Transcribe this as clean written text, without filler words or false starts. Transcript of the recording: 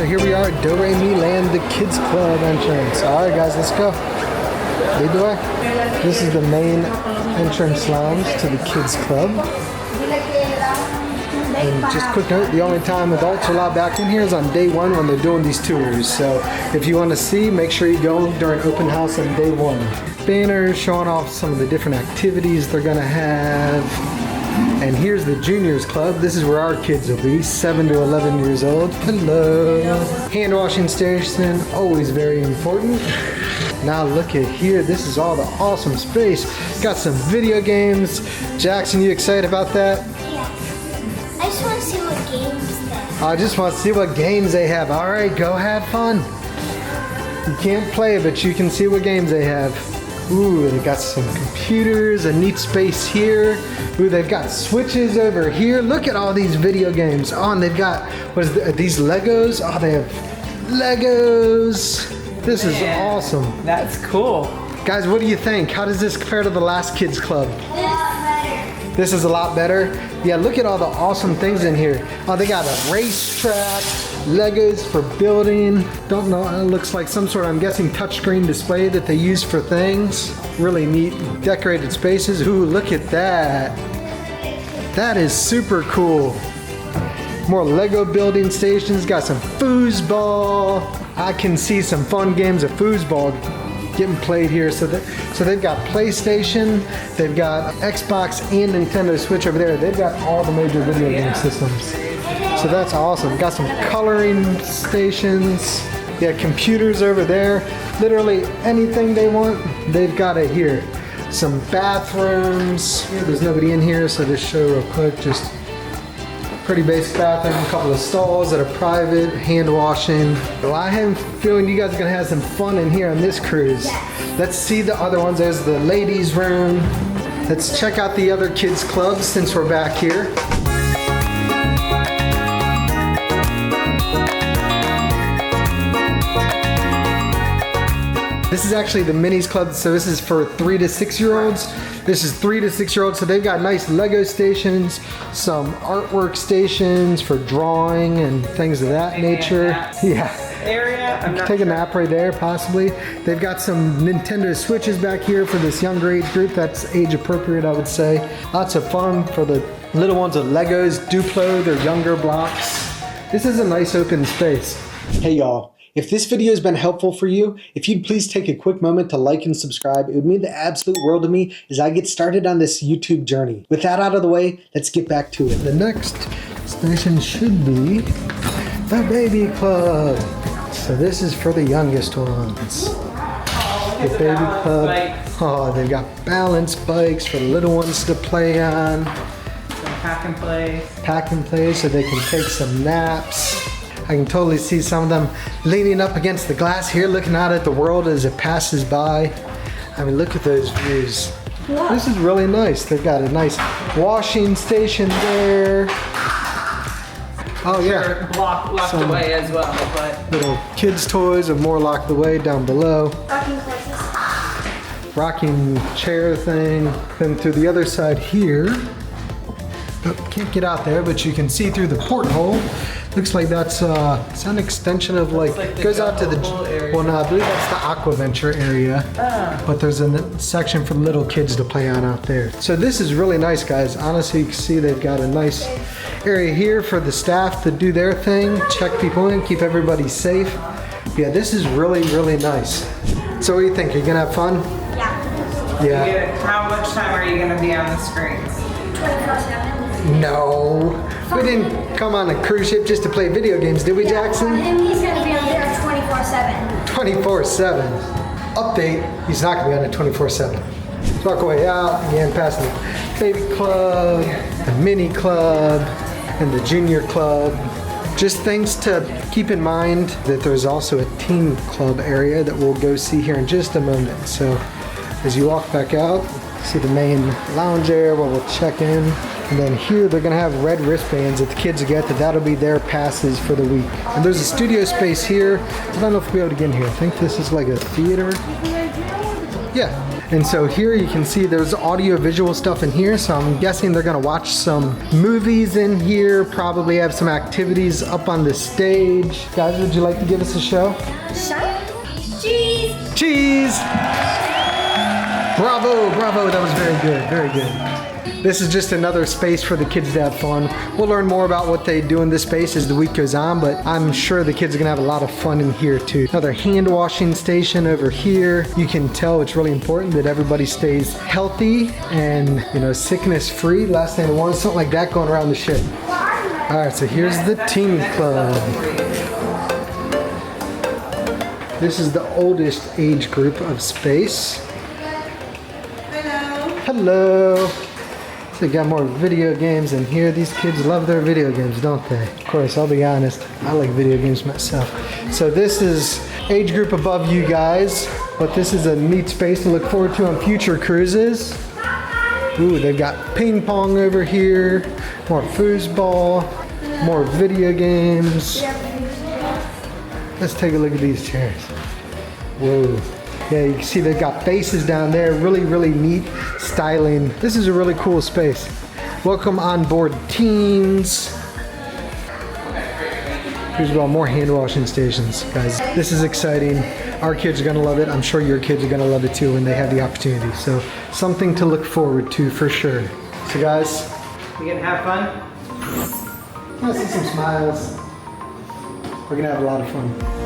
here we are at Do Re Mi Land, the Kids Club entrance. All right, guys, let's go. Lead the way. This is the main entrance lounge to the Kids Club. And just quick note, the only time adults are allowed back in here is on day one when they're doing these tours. So if you want to see, make sure you go during open house on day one. Banners showing off some of the different activities they're gonna have. And here's the Juniors Club. This is where our kids will be, 7 to 11 years old. Hello. Hand washing station, always very important. Now look at here, this is all the awesome space. Got some video games. Jackson, you excited about that? Yeah. I just want to see what games they have. I just want to see what games they have. All right, go have fun. You can't play, but you can see what games they have. Ooh, they got some computers, a neat space here. Ooh, they've got switches over here. Look at all these video games. Oh, and they've got, these Legos? Oh, they have Legos. This is awesome. That's cool. Guys, what do you think? How does this compare to the last Kids Club? This is a lot better. Yeah, look at all the awesome things in here. Oh, they got a racetrack, Legos for building. Don't know, it looks like some sort of, I'm guessing, touchscreen display that they use for things. Really neat decorated spaces. Ooh, look at that. That is super cool. More Lego building stations, got some foosball. I can see some fun games of foosball getting played here. So they've got PlayStation, they've got Xbox and Nintendo Switch over there. They've got all the major video game systems. So that's awesome. Got some coloring stations. Yeah, computers over there. Literally anything they want, they've got it here. Some bathrooms. There's nobody in here, so just show real quick. Just pretty basic bathroom, a couple of stalls that are private, hand washing. Well, I have a feeling you guys are gonna have some fun in here on this cruise. Let's see the other ones. There's the ladies' room. Let's check out the other kids' clubs since we're back here. This is actually the Minis Club, so this is for 3 to 6 year olds. This is 3 to 6 year olds, so they've got nice Lego stations, some artwork stations for drawing and things of that nature. Yeah. Area. I'm not Take a sure. nap right there, possibly. They've got some Nintendo Switches back here for this younger age group. That's age appropriate, I would say. Lots of fun for the little ones with Legos, Duplo, their younger blocks. This is a nice open space. Hey y'all. If this video has been helpful for you, if you'd please take a quick moment to like and subscribe, it would mean the absolute world to me as I get started on this YouTube journey. With that out of the way, let's get back to it. The next station should be the Baby Club. So this is for the youngest ones. The Baby Club. Oh, they've got balance bikes for the little ones to play on. Pack and play. Pack and play so they can take some naps. I can totally see some of them leaning up against the glass here, looking out at the world as it passes by. I mean, look at those views. This is really nice. They've got a nice washing station there. Oh yeah. Locked away as well, but Little kids' toys are more locked away down below. Rocking horses. Rocking chair thing. Then through the other side here. Oh, can't get out there, but you can see through the porthole. Looks like that's it's an extension of like goes out to the area. well, no, I believe that's the Aquaventure area. But there's a section for little kids to play on out there. So this is really nice, guys. Honestly, you can see they've got a nice area here for the staff to do their thing, check people in, keep everybody safe. Yeah, this is really, really nice. So what do you think? You're gonna have fun? Yeah. How much time are you going to be on the screens? 24/7. No. We didn't come on a cruise ship just to play video games, did we, Jackson? And he's going to be on there 24/7. 24/7. Update, he's not gonna be on it 24/7. Walk away out, again past the Baby Club, the Mini Club, and the Junior Club. Just things to keep in mind that there's also a Teen Club area that we'll go see here in just a moment. So as you walk back out, see the main lounge area where we'll check in. And then here they're gonna have red wristbands that the kids get, that'll be their passes for the week. And there's a studio space here. I don't know if we'll be able to get in here. I think this is like a theater. Yeah. And so here you can see there's audio visual stuff in here. So I'm guessing they're gonna watch some movies in here, probably have some activities up on the stage. Guys, would you like to give us a show? Cheese. Cheese! Bravo, bravo, that was very good, very good. This is just another space for the kids to have fun. We'll learn more about what they do in this space as the week goes on, but I'm sure the kids are gonna have a lot of fun in here too. Another hand washing station over here. You can tell it's really important that everybody stays healthy and, you know, sickness free. Last thing I want is something like that going around the ship. All right, so here's the team club. This is the oldest age group of space. Hello. So we got more video games in here. These kids love their video games, don't they? Of course, I'll be honest, I like video games myself. So this is age group above you guys, but this is a neat space to look forward to on future cruises. Ooh, they've got ping pong over here, more foosball, more video games. Let's take a look at these chairs. Whoa. Yeah, you can see they've got faces down there. Really, really neat styling. This is a really cool space. Welcome on board, teens. Here's about more hand washing stations, guys. This is exciting. Our kids are gonna love it. I'm sure your kids are gonna love it too when they have the opportunity. So something to look forward to for sure. So guys, You gonna have fun? I see some smiles. We're gonna have a lot of fun.